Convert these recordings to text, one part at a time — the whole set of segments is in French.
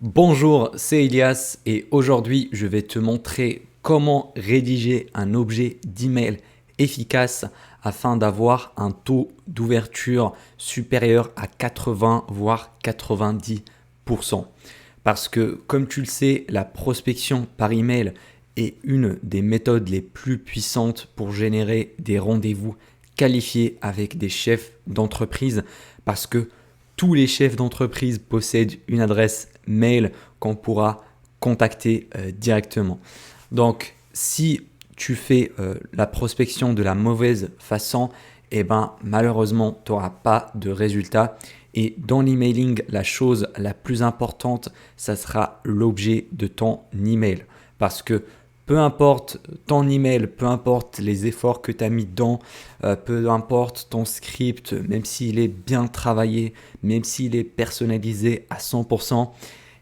Bonjour, c'est Elias et aujourd'hui je vais te montrer comment rédiger un objet d'email efficace afin d'avoir un taux d'ouverture supérieur à 80 voire 90%. Parce que comme tu le sais, la prospection par email est une des méthodes les plus puissantes pour générer des rendez-vous qualifiés avec des chefs d'entreprise parce que tous les chefs d'entreprise possèdent une adresse mail qu'on pourra contacter directement. Donc, si tu fais la prospection de la mauvaise façon, eh ben, malheureusement, tu n'auras pas de résultat. Et dans l'emailing, la chose la plus importante, ça sera l'objet de ton email. Parce que peu importe ton email, peu importe les efforts que tu as mis dedans, peu importe ton script, même s'il est bien travaillé, même s'il est personnalisé à 100%,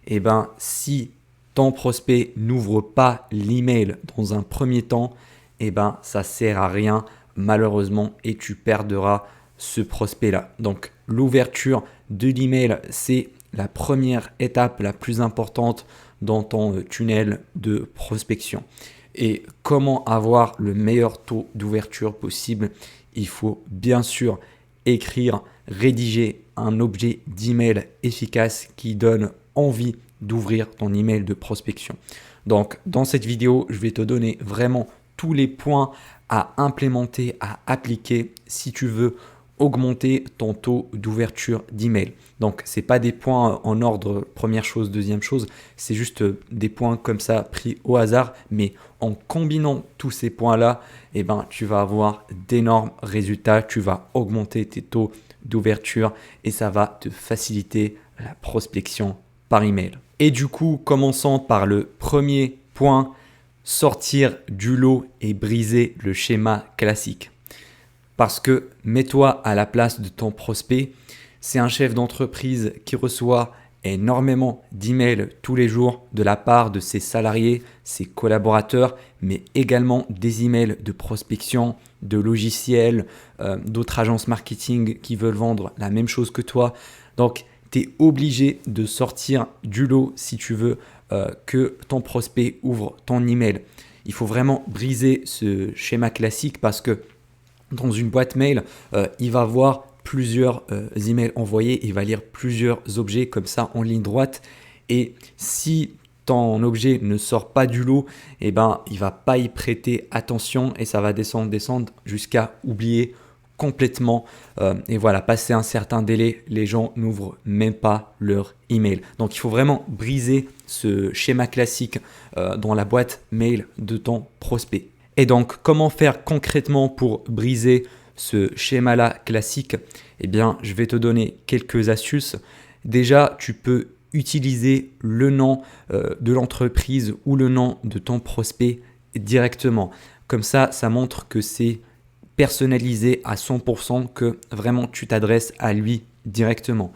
eh ben, si ton prospect n'ouvre pas l'email dans un premier temps, eh ben, ça ne sert à rien malheureusement et tu perdras ce prospect-là. Donc l'ouverture de l'email, c'est la première étape la plus importante dans ton tunnel de prospection. Et comment avoir le meilleur taux d'ouverture possible? Il faut bien sûr écrire, rédiger un objet d'email efficace qui donne envie d'ouvrir ton email de prospection. Donc dans cette vidéo, je vais te donner vraiment tous les points à implémenter, à appliquer si tu veux augmenter ton taux d'ouverture d'email. Donc, ce n'est pas des points en ordre première chose, deuxième chose, c'est juste des points comme ça pris au hasard, mais en combinant tous ces points-là, eh ben, tu vas avoir d'énormes résultats, tu vas augmenter tes taux d'ouverture et ça va te faciliter la prospection par email. Et du coup, commençons par le premier point, sortir du lot et briser le schéma classique. Parce que mets-toi à la place de ton prospect, c'est un chef d'entreprise qui reçoit énormément d'emails tous les jours de la part de ses salariés, ses collaborateurs, mais également des emails de prospection, de logiciels, d'autres agences marketing qui veulent vendre la même chose que toi. Donc, tu es obligé de sortir du lot si tu veux que ton prospect ouvre ton email. Il faut vraiment briser ce schéma classique parce que dans une boîte mail, il va voir plusieurs emails envoyés, il va lire plusieurs objets comme ça en ligne droite. Et si ton objet ne sort pas du lot, eh ben, il ne va pas y prêter attention et ça va descendre jusqu'à oublier complètement. Et voilà, passé un certain délai, les gens n'ouvrent même pas leur email. Donc il faut vraiment briser ce schéma classique dans la boîte mail de ton prospect. Et donc, comment faire concrètement pour briser ce schéma-là classique? Eh bien, je vais te donner quelques astuces. Déjà, tu peux utiliser le nom de l'entreprise ou le nom de ton prospect directement. Comme ça montre que c'est personnalisé à 100%, que vraiment tu t'adresses à lui directement.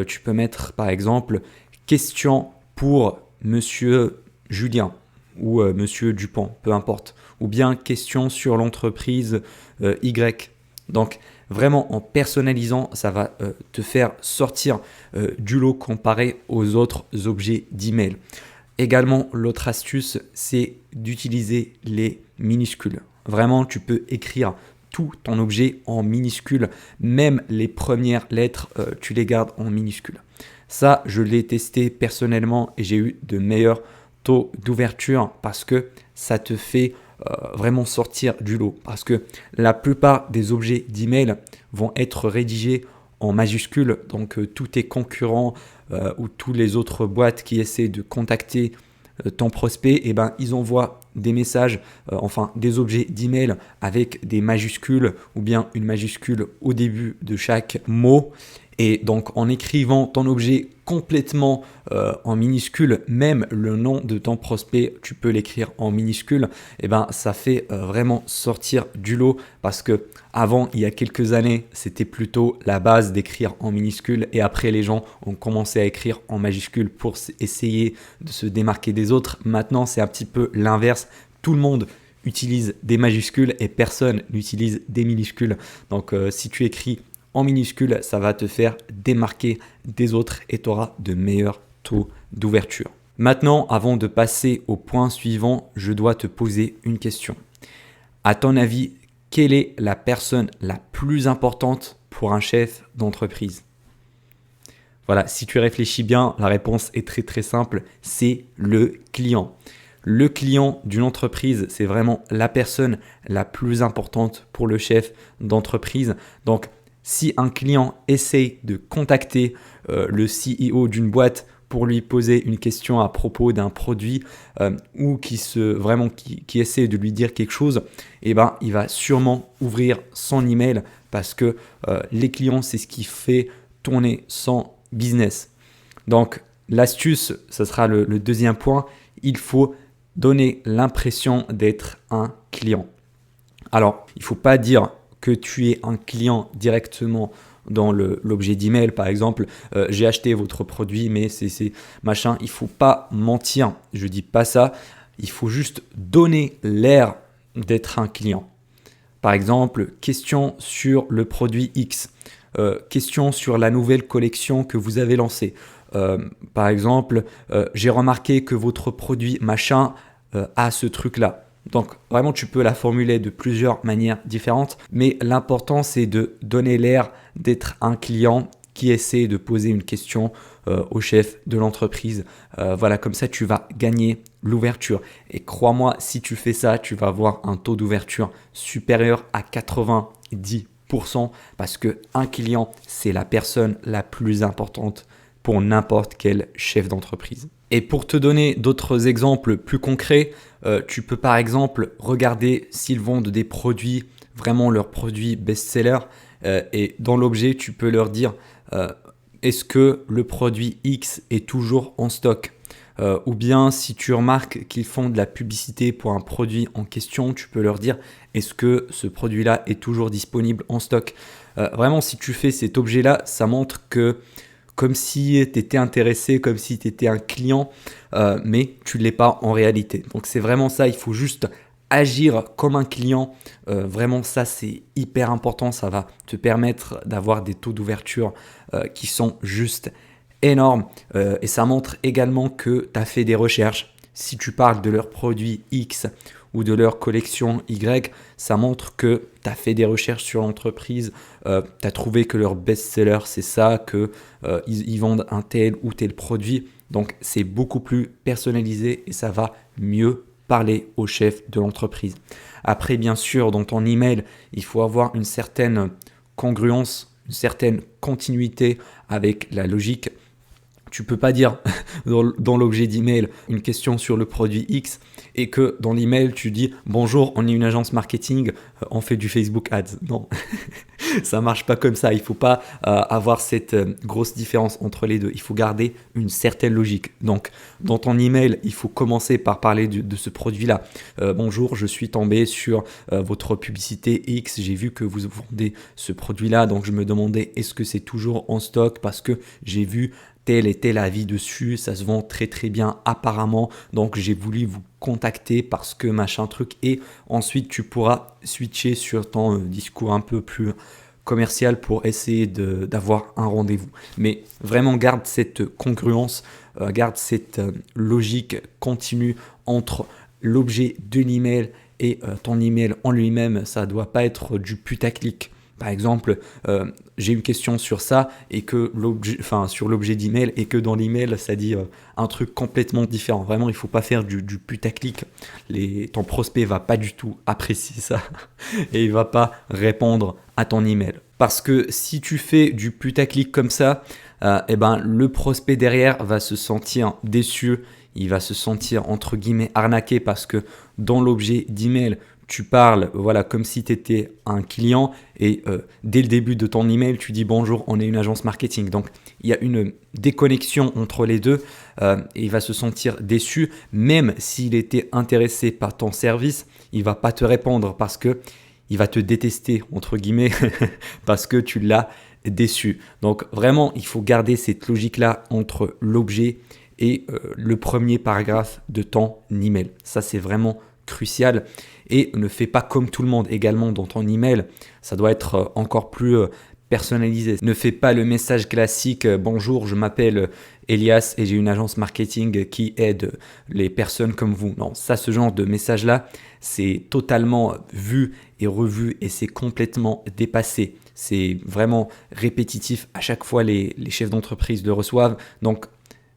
Tu peux mettre par exemple question pour Monsieur Julien ou Monsieur Dupont, peu importe, ou bien question sur l'entreprise Y. Donc vraiment en personnalisant, ça va te faire sortir du lot comparé aux autres objets d'email. Également, l'autre astuce, c'est d'utiliser les minuscules. Vraiment, tu peux écrire tout ton objet en minuscules, même les premières lettres, tu les gardes en minuscules. Ça, je l'ai testé personnellement et j'ai eu de meilleurs taux d'ouverture parce que ça te fait vraiment sortir du lot. Parce que la plupart des objets d'email vont être rédigés en majuscules. Donc tous tes concurrents ou toutes les autres boîtes qui essaient de contacter ton prospect, eh ben, ils envoient des messages, enfin des objets d'email avec des majuscules ou bien une majuscule au début de chaque mot. Et donc en écrivant ton objet complètement en minuscule, même le nom de ton prospect, tu peux l'écrire en minuscule, et ben ça fait vraiment sortir du lot parce que avant, il y a quelques années, c'était plutôt la base d'écrire en minuscule et après les gens ont commencé à écrire en majuscule pour essayer de se démarquer des autres. Maintenant, c'est un petit peu l'inverse. Tout le monde utilise des majuscules et personne n'utilise des minuscules. Donc si tu écris en minuscule, ça va te faire démarquer des autres et tu auras de meilleurs taux d'ouverture. Maintenant, avant de passer au point suivant, je dois te poser une question. À ton avis, quelle est la personne la plus importante pour un chef d'entreprise? Voilà, si tu réfléchis bien, la réponse est très très simple, c'est le client. Le client d'une entreprise, c'est vraiment la personne la plus importante pour le chef d'entreprise. Donc, si un client essaye de contacter le CEO d'une boîte pour lui poser une question à propos d'un produit ou qui essaie de lui dire quelque chose, eh ben, il va sûrement ouvrir son email parce que les clients, c'est ce qui fait tourner son business. Donc, l'astuce, ce sera le deuxième point. Il faut donner l'impression d'être un client. Alors, il ne faut pas dire que tu es un client directement dans l'objet d'email, par exemple, j'ai acheté votre produit, mais c'est machin. Il ne faut pas mentir. Je ne dis pas ça. Il faut juste donner l'air d'être un client. Par exemple, question sur le produit X. Question sur la nouvelle collection que vous avez lancée. Par exemple, j'ai remarqué que votre produit machin a ce truc-là. Donc vraiment, tu peux la formuler de plusieurs manières différentes, mais l'important, c'est de donner l'air d'être un client qui essaie de poser une question au chef de l'entreprise. Voilà, comme ça, tu vas gagner l'ouverture. Et crois-moi, si tu fais ça, tu vas avoir un taux d'ouverture supérieur à 90%. Parce qu'un client, c'est la personne la plus importante pour n'importe quel chef d'entreprise. Et pour te donner d'autres exemples plus concrets, tu peux par exemple regarder s'ils vendent des produits, vraiment leurs produits best-sellers. Et dans l'objet, tu peux leur dire est-ce que le produit X est toujours en stock? Ou bien si tu remarques qu'ils font de la publicité pour un produit en question, tu peux leur dire est-ce que ce produit-là est toujours disponible en stock? Vraiment, si tu fais cet objet-là, ça montre que comme si tu étais intéressé, comme si tu étais un client, mais tu ne l'es pas en réalité. Donc c'est vraiment ça, il faut juste agir comme un client. Vraiment ça, c'est hyper important, ça va te permettre d'avoir des taux d'ouverture qui sont juste énorme et ça montre également que tu as fait des recherches. Si tu parles de leur produit X ou de leur collection Y, ça montre que tu as fait des recherches sur l'entreprise, tu as trouvé que leur best-seller c'est ça, qu'ils vendent un tel ou tel produit. Donc c'est beaucoup plus personnalisé et ça va mieux parler au chef de l'entreprise. Après, bien sûr, dans ton email, il faut avoir une certaine congruence, une certaine continuité avec la logique. Tu peux pas dire dans l'objet d'email une question sur le produit X et que dans l'email tu dis bonjour, on est une agence marketing, on fait du Facebook Ads. Non, ça marche pas comme ça. Il faut pas avoir cette grosse différence entre les deux. Il faut garder une certaine logique. Donc dans ton email, il faut commencer par parler de ce produit-là. Bonjour, je suis tombé sur votre publicité X. J'ai vu que vous vendez ce produit-là, donc je me demandais est-ce que c'est toujours en stock parce que j'ai vu tel et tel avis dessus, ça se vend très très bien apparemment, donc j'ai voulu vous contacter parce que machin truc, et ensuite tu pourras switcher sur ton discours un peu plus commercial pour essayer d'avoir un rendez-vous. Mais vraiment garde cette congruence, garde cette logique continue entre l'objet de l'email et ton email en lui-même. Ça ne doit pas être du putaclic. Par exemple, j'ai une question sur ça et que sur l'objet d'email et que dans l'email ça dit un truc complètement différent. Vraiment, il ne faut pas faire du putaclic. Ton prospect va pas du tout apprécier ça et il va pas répondre à ton email. Parce que si tu fais du putaclic comme ça, le prospect derrière va se sentir déçu. Il va se sentir entre guillemets arnaqué parce que dans l'objet d'email, tu parles comme si tu étais un client et dès le début de ton email, tu dis bonjour, on est une agence marketing. Donc, il y a une déconnexion entre les deux et il va se sentir déçu. Même s'il était intéressé par ton service, il ne va pas te répondre parce qu'il va te détester, entre guillemets, parce que tu l'as déçu. Donc, vraiment, il faut garder cette logique-là entre l'objet et le premier paragraphe de ton email. Ça, c'est vraiment crucial. Et ne fais pas comme tout le monde également dans ton email. Ça doit être encore plus personnalisé. Ne fais pas le message classique bonjour, je m'appelle Elias et j'ai une agence marketing qui aide les personnes comme vous. Non, ça, ce genre de message-là, c'est totalement vu et revu et c'est complètement dépassé. C'est vraiment répétitif. À chaque fois, les chefs d'entreprise le reçoivent. Donc,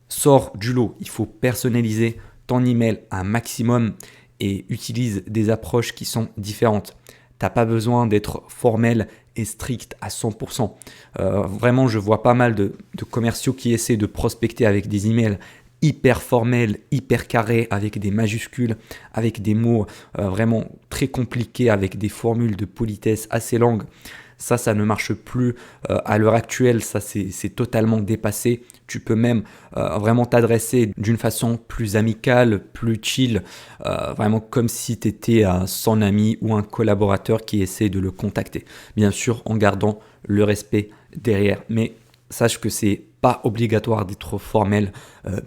sors du lot. Il faut personnaliser ton email un maximum et utilise des approches qui sont différentes. Tu n'as pas besoin d'être formel et strict à 100%. Vraiment, je vois pas mal de commerciaux qui essaient de prospecter avec des emails hyper formels, hyper carrés, avec des majuscules, avec des mots vraiment très compliqués, avec des formules de politesse assez longues. Ça ne marche plus à l'heure actuelle, ça c'est totalement dépassé. Tu peux même vraiment t'adresser d'une façon plus amicale, plus chill, vraiment comme si tu étais son ami ou un collaborateur qui essaie de le contacter. Bien sûr, en gardant le respect derrière, mais sache que c'est pas obligatoire d'être formel,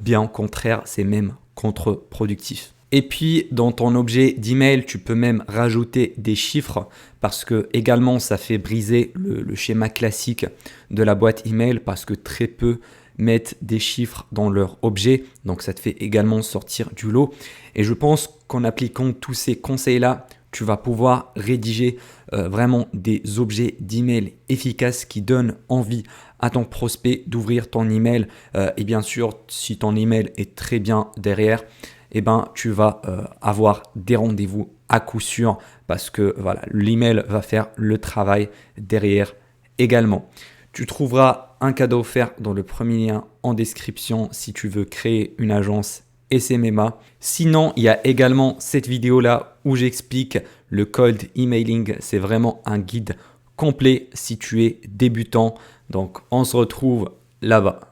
bien au contraire, c'est même contre-productif. Et puis, dans ton objet d'email, tu peux même rajouter des chiffres parce que également, ça fait briser le schéma classique de la boîte email parce que très peu mettent des chiffres dans leur objet. Donc, ça te fait également sortir du lot. Et je pense qu'en appliquant tous ces conseils-là, tu vas pouvoir rédiger vraiment des objets d'email efficaces qui donnent envie à ton prospect d'ouvrir ton email. Et bien sûr, si ton email est très bien derrière, eh ben, tu vas avoir des rendez-vous à coup sûr parce que voilà, l'email va faire le travail derrière également. Tu trouveras un cadeau offert dans le premier lien en description si tu veux créer une agence SMMA. Sinon, il y a également cette vidéo-là où j'explique le cold emailing. C'est vraiment un guide complet si tu es débutant. Donc, on se retrouve là-bas.